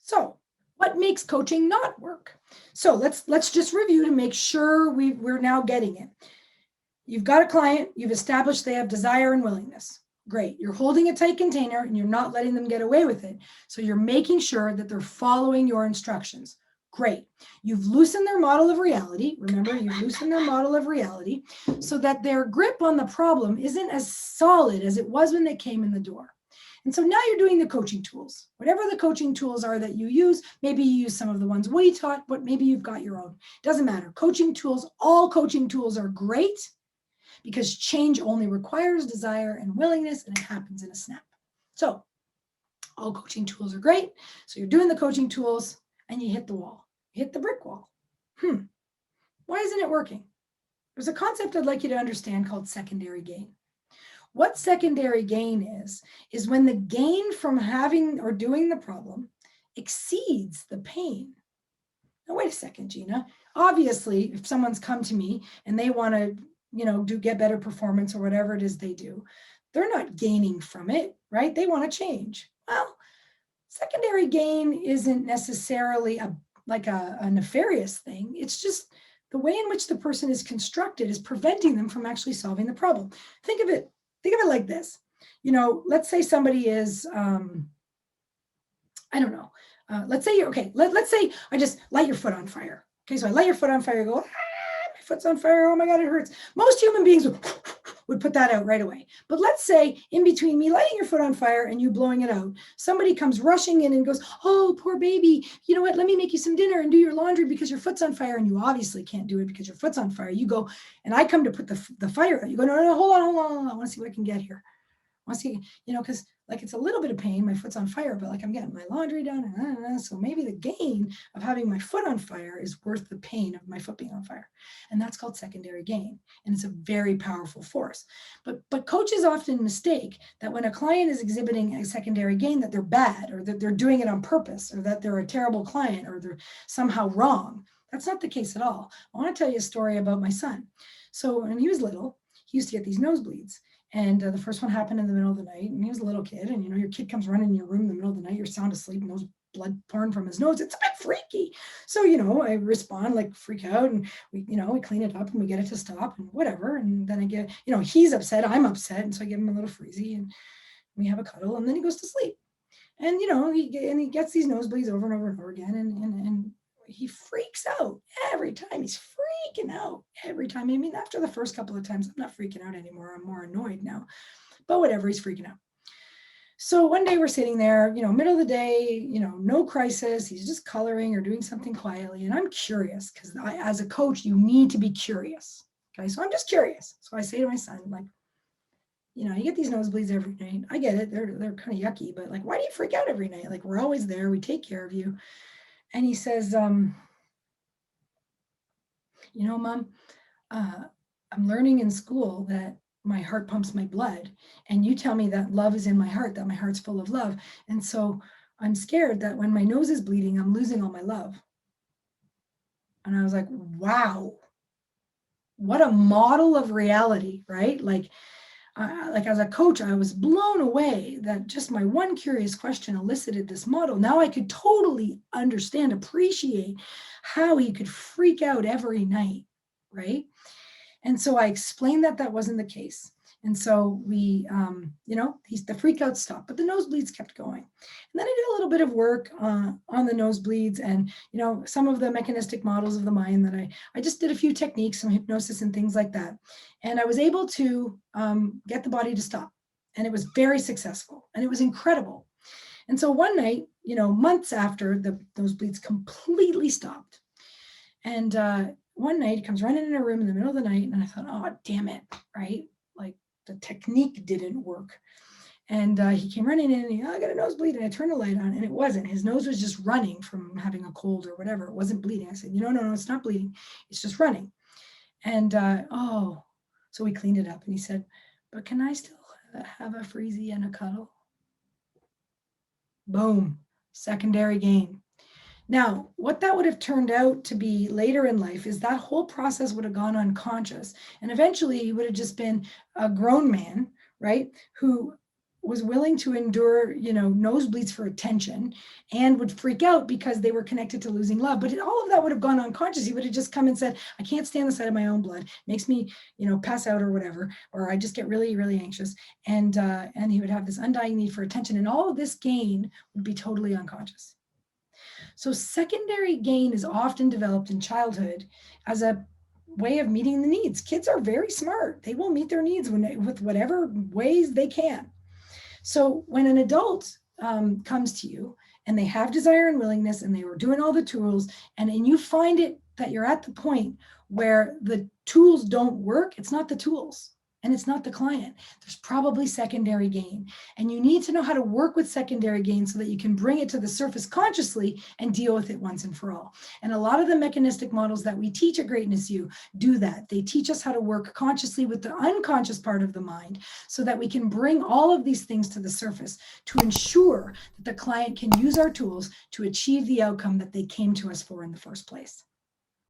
So what makes coaching not work? So let's just review to make sure we're now getting it. You've got a client, you've established they have desire and willingness. Great. You're holding a tight container and you're not letting them get away with it. So you're making sure that they're following your instructions. Great. You've loosened their model of reality. Remember, you've loosened their model of reality so that their grip on the problem isn't as solid as it was when they came in the door. And so now you're doing the coaching tools. Whatever the coaching tools are that you use, maybe you use some of the ones we taught, but maybe you've got your own. Doesn't matter. Coaching tools, all coaching tools are great because change only requires desire and willingness, and it happens in a snap. So all coaching tools are great. So you're doing the coaching tools and you hit the wall. You hit the brick wall. Why isn't it working? There's a concept I'd like you to understand called secondary gain. What secondary gain is when the gain from having or doing the problem exceeds the pain. Now, wait a second, Gina. Obviously, if someone's come to me and they want to, get better performance or whatever it is they do, they're not gaining from it, right? They want to change. Well, secondary gain isn't necessarily a nefarious thing. It's just the way in which the person is constructed is preventing them from actually solving the problem. Think of it like this. Let's say somebody is, I don't know. Let's say let's say I just light your foot on fire. Okay, so I light your foot on fire, go, my foot's on fire, oh my God, it hurts. Most human beings would put that out right away. But let's say in between me lighting your foot on fire and you blowing it out, somebody comes rushing in and goes, oh, poor baby, you know what, let me make you some dinner and do your laundry because your foot's on fire, and you obviously can't do it because your foot's on fire. You go, and I come to put the fire out. You go, no, hold on, I want to see what I can get here. I want to see, because it's a little bit of pain, my foot's on fire, but I'm getting my laundry done, and so maybe the gain of having my foot on fire is worth the pain of my foot being on fire. And that's called secondary gain, and it's a very powerful force. But coaches often mistake that when a client is exhibiting a secondary gain, that they're bad, or that they're doing it on purpose, or that they're a terrible client, or they're somehow wrong. That's not the case at all. I want to tell you a story about my son. So when he was little, he used to get these nosebleeds. And the first one happened in the middle of the night, and he was a little kid, and your kid comes running in your room in the middle of the night, you're sound asleep, and there's blood pouring from his nose. It's a bit freaky. So, I respond, freak out, and we clean it up and we get it to stop and whatever. And then I get, he's upset, I'm upset. And so I give him a little freezy and we have a cuddle, and then he goes to sleep. And, he gets these nosebleeds over and over and over again. And he freaks out every time. He's freaking out every time. I mean, after the first couple of times, I'm not freaking out anymore. I'm more annoyed now, but whatever, he's freaking out. So one day we're sitting there, middle of the day, no crisis. He's just coloring or doing something quietly. And I'm curious because as a coach, you need to be curious. Okay. So I'm just curious. So I say to my son, you get these nosebleeds every night. I get it. They're kind of yucky, but why do you freak out every night? We're always there. We take care of you. And he says, Mom, I'm learning in school that my heart pumps my blood. And you tell me that love is in my heart, that my heart's full of love. And so I'm scared that when my nose is bleeding, I'm losing all my love. And I was like, wow, what a model of reality, right? As a coach, I was blown away that just my one curious question elicited this model. Now I could totally understand, appreciate how he could freak out every night, right? And so I explained that wasn't the case. And so we, the freak out stopped, but the nosebleeds kept going. And then I did a little bit of work on the nosebleeds and, some of the mechanistic models of the mind that I just did a few techniques, some hypnosis and things like that. And I was able to get the body to stop. And it was very successful and it was incredible. And so one night, months after, the nosebleeds completely stopped. And one night he comes running in a room in the middle of the night, and I thought, oh, damn it, right? The technique didn't work. And he came running in and I got a nosebleed, and I turned the light on, and it wasn't. His nose was just running from having a cold or whatever. It wasn't bleeding. I said, no, it's not bleeding. It's just running. And so we cleaned it up, and he said, but can I still have a freezy and a cuddle? Boom, secondary gain. Now, what that would have turned out to be later in life is that whole process would have gone unconscious. And eventually he would have just been a grown man, right? Who was willing to endure, nosebleeds for attention and would freak out because they were connected to losing love. But all of that would have gone unconscious. He would have just come and said, I can't stand the sight of my own blood. It makes me, pass out or whatever, or I just get really, really anxious. And he would have this undying need for attention. And all of this gain would be totally unconscious. So secondary gain is often developed in childhood as a way of meeting the needs. Kids are very smart. They will meet their needs with whatever ways they can. So when an adult comes to you and they have desire and willingness and they were doing all the tools, and you find it that you're at the point where the tools don't work, it's not the tools and it's not the client. There's probably secondary gain. And you need to know how to work with secondary gain so that you can bring it to the surface consciously and deal with it once and for all. And a lot of the mechanistic models that we teach at Greatness U do that. They teach us how to work consciously with the unconscious part of the mind so that we can bring all of these things to the surface to ensure that the client can use our tools to achieve the outcome that they came to us for in the first place.